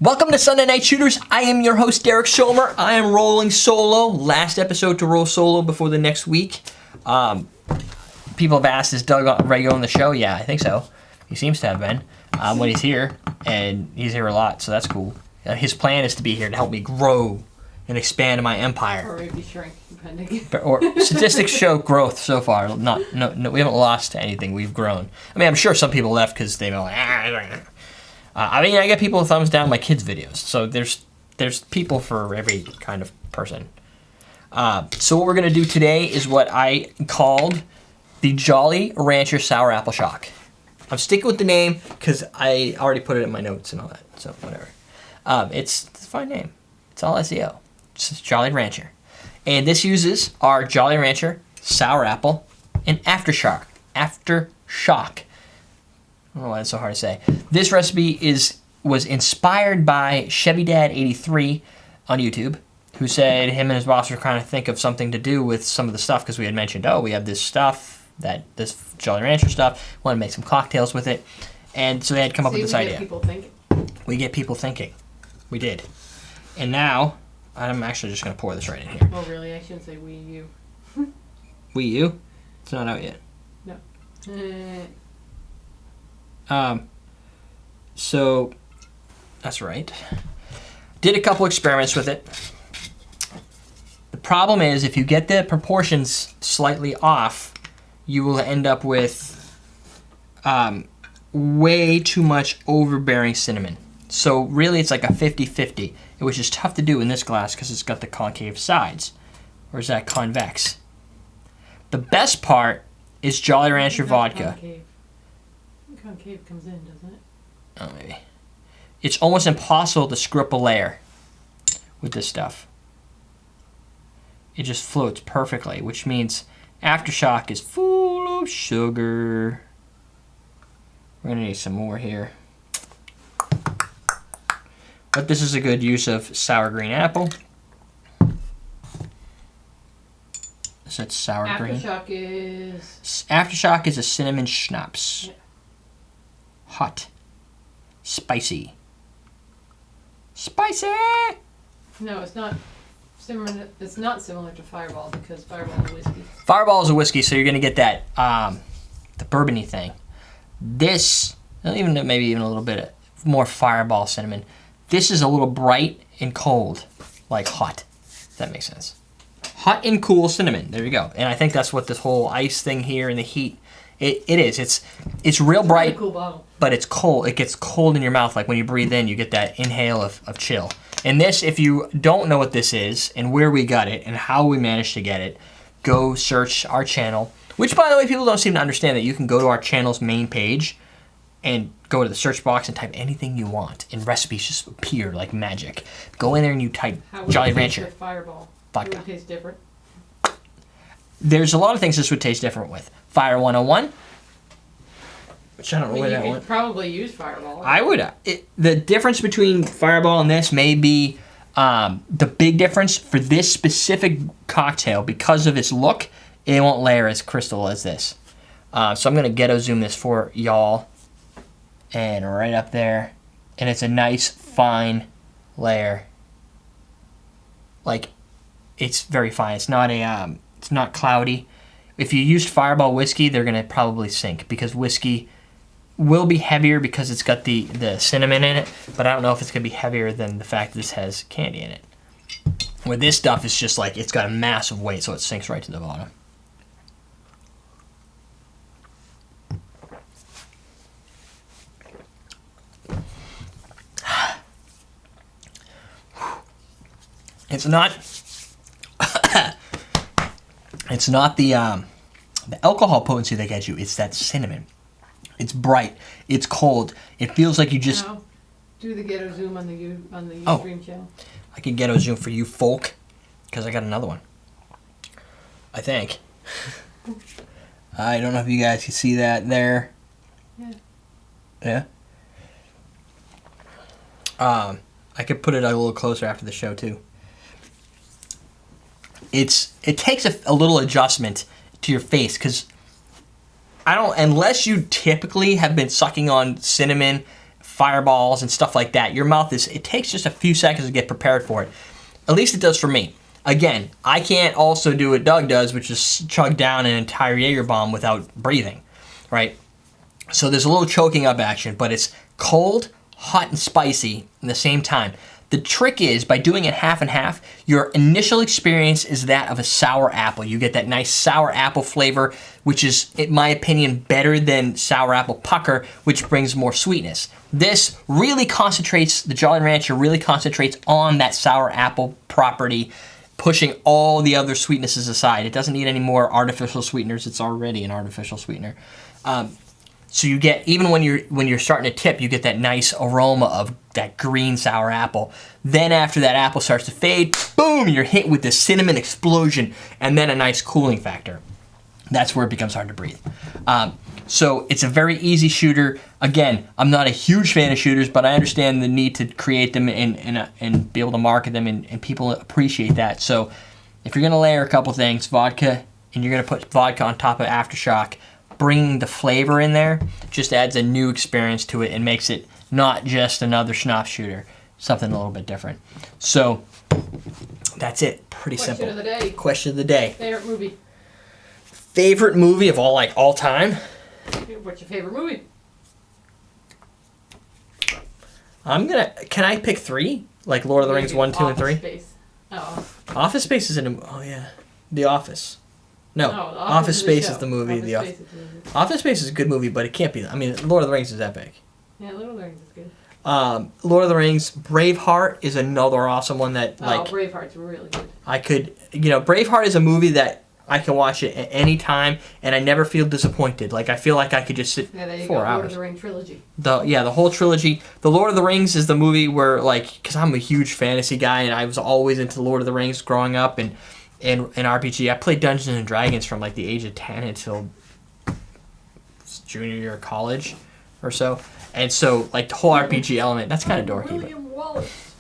Welcome to Sunday Night Shooters. I am your host, Derek Schomer. I am rolling solo. Last episode to roll solo before the next week. People have asked, is Doug regular on the show? Yeah, I think so. He seems to have been when he's here, and he's here a lot, so that's cool. His plan is to be here to help me grow and expand my empire. Or maybe shrink, depending. Or statistics show growth so far. No, we haven't lost anything. We've grown. I mean, I'm sure some people left because they were like, I get people with thumbs down my kids' videos. So there's people for every kind of person. So what we're going to do today is what I called the Jolly Rancher Sour Apple Shock. I'm sticking with the name because I already put it in my notes and all that. So whatever. It's a fine name. It's all SEO. It's Jolly Rancher. And this uses our Jolly Rancher Sour Apple and Aftershock. Aftershock. I don't know why it's so hard to say. This recipe was inspired by Chevy Dad 83 on YouTube, who said him and his boss were trying to think of something to do with some of the stuff because we had mentioned, we have this stuff, this Jolly Rancher stuff. Want to make some cocktails with it, and so they had come up with this idea. We get people thinking. We did, and now I'm actually just going to pour this right in here. Well, really, I shouldn't say we, you. We, you? It's not out yet. No. So, that's right. Did a couple experiments with it. The problem is, if you get the proportions slightly off, you will end up with way too much overbearing cinnamon. So really, it's like a 50-50, which is tough to do in this glass because it's got the concave sides. Or is that convex? The best part is Jolly Rancher Vodka. Concave comes in, doesn't it? Oh, maybe. It's almost impossible to screw up a layer with this stuff. It just floats perfectly, which means Aftershock is full of sugar. We're going to need some more here. But this is a good use of sour green apple. So it's sour green. Aftershock is a cinnamon schnapps. Yeah. Hot. Spicy. Spicy! No, it's not similar. It's not similar to Fireball because Fireball is a whiskey. Fireball is a whiskey, so you're gonna get that the bourbony thing. This, maybe even a little bit more Fireball cinnamon. This is a little bright and cold, like hot. If that makes sense. Hot and cool cinnamon. There you go. And I think that's what this whole ice thing here and the heat. It is. It's real bright, really cool bottle. But it's cold. It gets cold in your mouth. Like when you breathe in, you get that inhale of chill. And this, if you don't know what this is and where we got it and how we managed to get it, go search our channel. Which, by the way, people don't seem to understand that you can go to our channel's main page and go to the search box and type anything you want, and recipes just appear like magic. Go in there and you type Jolly Rancher Fireball. Vodka. It would taste different. There's a lot of things this would taste different with. Fire 101, which I don't know where that went. You went. could probably use Fireball. I would. The difference between Fireball and this may be the big difference for this specific cocktail, because of its look, it won't layer as crystal as this. So I'm going to ghetto zoom this for y'all. And right up there. And it's a nice, fine layer. Like, it's very fine. It's not it's not cloudy. If you used Fireball whiskey, they're going to probably sink because whiskey will be heavier because it's got the cinnamon in it, but I don't know if it's going to be heavier than the fact that this has candy in it. With this stuff, it's just like, it's got a massive weight, so it sinks right to the bottom. It's not... It's not the alcohol potency that gets you. It's that cinnamon. It's bright. It's cold. It feels like you just... No. Do the ghetto zoom on the Ustream channel. I can ghetto zoom for you folk, because I got another one. I think. I don't know if you guys can see that there. Yeah? I could put it a little closer after the show, too. It takes a little adjustment to your face, because unless you typically have been sucking on cinnamon fireballs and stuff like that. Your mouth it takes just a few seconds to get prepared for it. At least it does for me. Again, I can't also do what Doug does, which is chug down an entire Jaeger bomb without breathing, right? So there's a little choking up action, but it's cold, hot, and spicy at the same time. The trick is, by doing it half and half, your initial experience is that of a sour apple. You get that nice sour apple flavor, which is, in my opinion, better than sour apple pucker, which brings more sweetness. This really concentrates, the Jolly Rancher really concentrates on that sour apple property, pushing all the other sweetnesses aside. It doesn't need any more artificial sweeteners. It's already an artificial sweetener. So you get, even when you're starting to tip, you get that nice aroma of that green sour apple. Then after that apple starts to fade, boom, you're hit with the cinnamon explosion and then a nice cooling factor. That's where it becomes hard to breathe. So it's a very easy shooter. Again, I'm not a huge fan of shooters, but I understand the need to create them and be able to market them, and people appreciate that. So if you're gonna layer a couple things, vodka, and you're gonna put vodka on top of Aftershock, bringing the flavor in there just adds a new experience to it and makes it not just another schnapps shooter, something a little bit different. So that's it. Pretty simple. Question of the day. Question of the day. Favorite movie. Favorite movie of all time? What's your favorite movie? Can I pick 3? Like Lord of the Rings 1, 2, and 3? Office Space. Oh. Office Space is The Office. No, The Office Space is the movie. Office Space is the movie. Office Space is a good movie, but it can't be. I mean, Lord of the Rings is epic. Yeah, Lord of the Rings is good. Lord of the Rings, Braveheart is another awesome one that Braveheart's really good. Braveheart is a movie that I can watch it at any time, and I never feel disappointed. Like, I feel like I could just sit 4 hours. Lord of the Rings trilogy. The whole trilogy. The Lord of the Rings is the movie where, like, because I'm a huge fantasy guy, and I was always into Lord of the Rings growing up, and RPG. I played Dungeons and Dragons from like the age of 10 until junior year of college or so. And so like the whole RPG element, that's kind of dorky. William Wallace.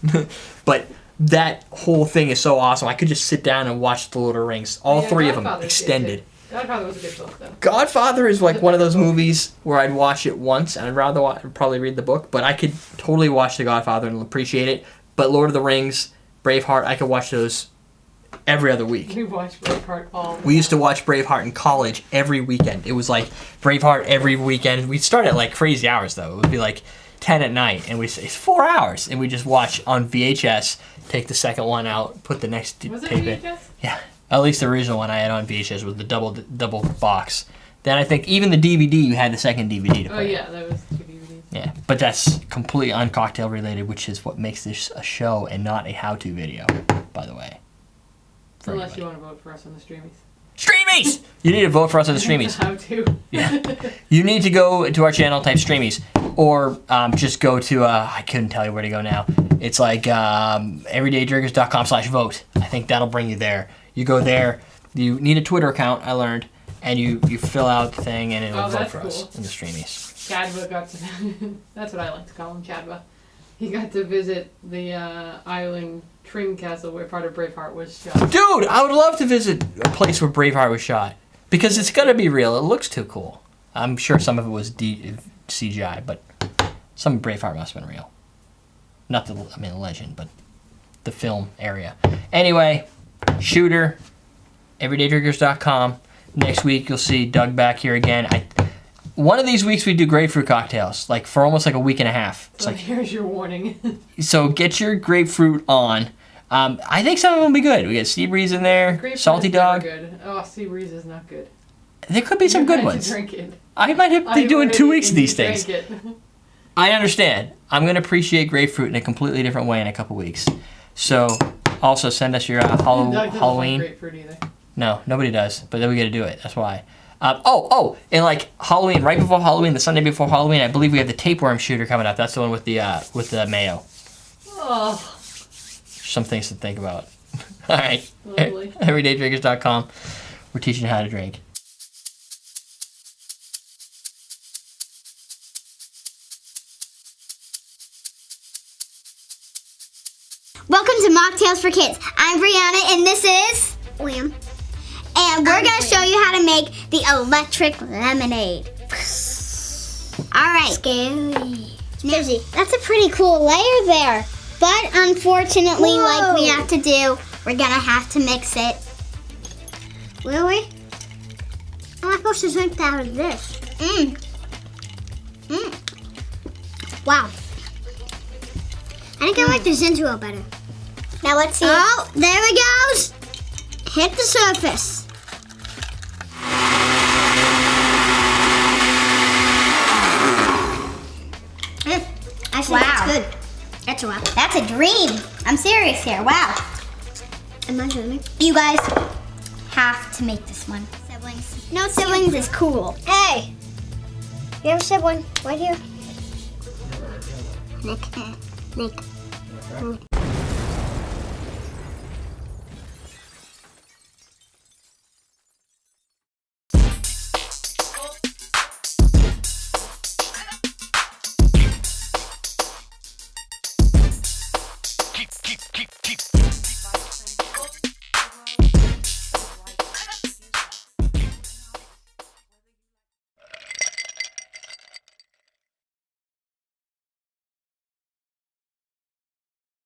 But that whole thing is so awesome. I could just sit down and watch the Lord of the Rings. All 3 of them extended. Godfather was a good book though. Godfather is like one of those movies where I'd watch it once and I'd rather probably read the book, but I could totally watch The Godfather and appreciate it. But Lord of the Rings, Braveheart, I could watch those every other week. We watched Braveheart all the time. We used to watch Braveheart in college every weekend. It was like Braveheart every weekend. We'd start at like crazy hours though. It would be like 10 at night, and it's 4 hours, and we just watch on VHS. Take the second one out, put the next tape in. Was it VHS? Yeah, at least the original one I had on VHS was the double box. Then I think even the DVD, you had the second DVD to play. Oh yeah, that was 2 DVDs. Yeah, but that's completely uncocktail related, which is what makes this a show and not a how-to video, by the way. Unless you want to vote for us on the Streamies. Streamies! You need to vote for us on the Streamies. How to. Yeah. You need to go to our channel, type Streamies, or just go to, I couldn't tell you where to go now. It's like everydaydrinkers.com/vote. I think that'll bring you there. You go there, you need a Twitter account, I learned, and you fill out the thing and it'll vote for us in the Streamies. Chadwa got to, that's what I like to call him, Chadwa. He got to visit the island Tring Castle where part of Braveheart was shot. Dude, I would love to visit a place where Braveheart was shot. Because it's gonna be real. It looks too cool. I'm sure some of it was CGI, but some of Braveheart must have been real. Not the legend, but the film area. Anyway, shooter, everydaydrinkers.com. Next week you'll see Doug back here again. One of these weeks we do grapefruit cocktails, like for almost like a week and a half. So here's your warning. So get your grapefruit on. I think some of them will be good. We got Sea Breeze in there, Grapefruit Salty is Dog. never good. Oh, Sea Breeze is not good. There could be some good ones. Drink it. I might have to do in 2 weeks of these things. Drink it. I understand. I'm going to appreciate grapefruit in a completely different way in a couple weeks. So also send us your Doug doesn't Halloween. like grapefruit either. No, nobody does. But then we got to do it. That's why. And like Halloween, right before Halloween, the Sunday before Halloween, I believe we have the tapeworm shooter coming up. That's the one with the mayo. Oh. Some things to think about. All right. Lovely. Everydaydrinkers.com. We're teaching you how to drink. Welcome to Mocktails for Kids. I'm Brianna and this is William. And we're going to show you how to make the electric lemonade. All right. Scary. Fizzy. That's a pretty cool layer there. But unfortunately, like we have to do, we're gonna have to mix it. Will we? How am I supposed to drink that out of this? Wow. I think I like the ginger ale better. Now let's see. Oh, there it goes. Hit the surface. Actually, that's good. That's a wow. That's a dream. I'm serious here. Wow. Am I dreaming? You guys have to make this one. Siblings. No siblings is cool. Hey, you have a sibling right here. Nick. Keep